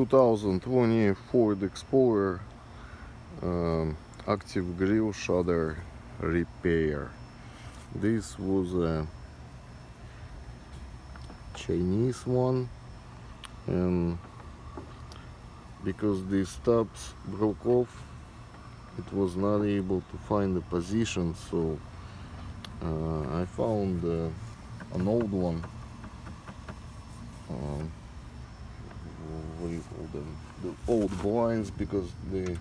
2020 Ford Explorer active grill shutter repair. This was a Chinese one, and because these tabs broke off, it was not able to find the position, so I found an old one. What do you call them? The old blinds, because the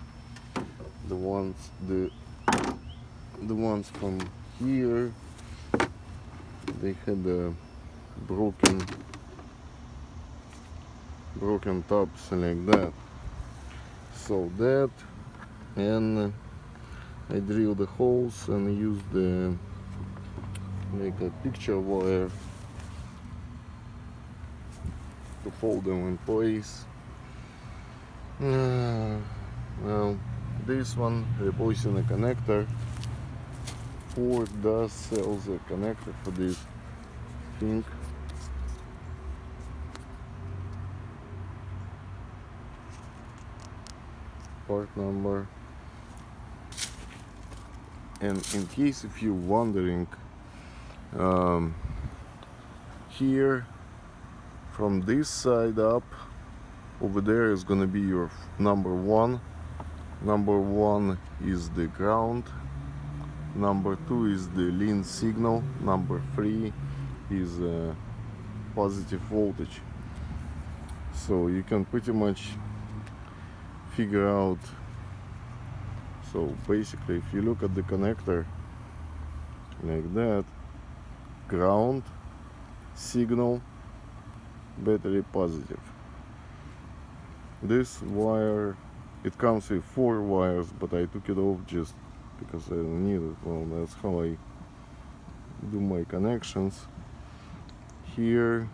ones from here, they had broken tops like that. So that, and I drilled the holes and used the like a picture wire to hold them in place. Well, this one replacing a connector. Ford does sells a connector for this thing. Part number. And in case if you're wondering, here from this side up, over there is gonna be your number one. Number one is the ground. Number two is the lean signal. Number three is positive voltage. So you can pretty much figure out. So basically, if you look at the connector like that, ground, signal, battery positive. This wire, it comes with 4 wires, but I took it off just because I don't need it. Well, that's how I do my connections. Here,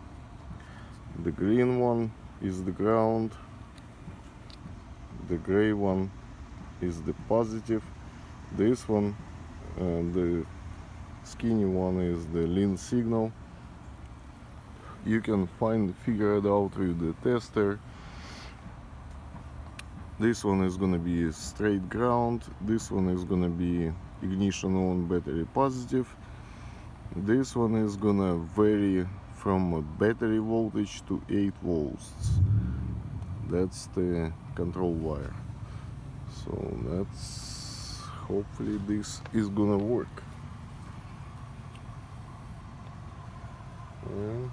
the green one is the ground, the gray one is the positive, this one, the skinny one, is the lean signal. You can figure it out with the tester. This one is gonna be straight ground, this one is gonna be ignition on, battery positive. This one is gonna vary from battery voltage to 8 volts. That's the control wire. So that's, hopefully this is gonna work. Yeah.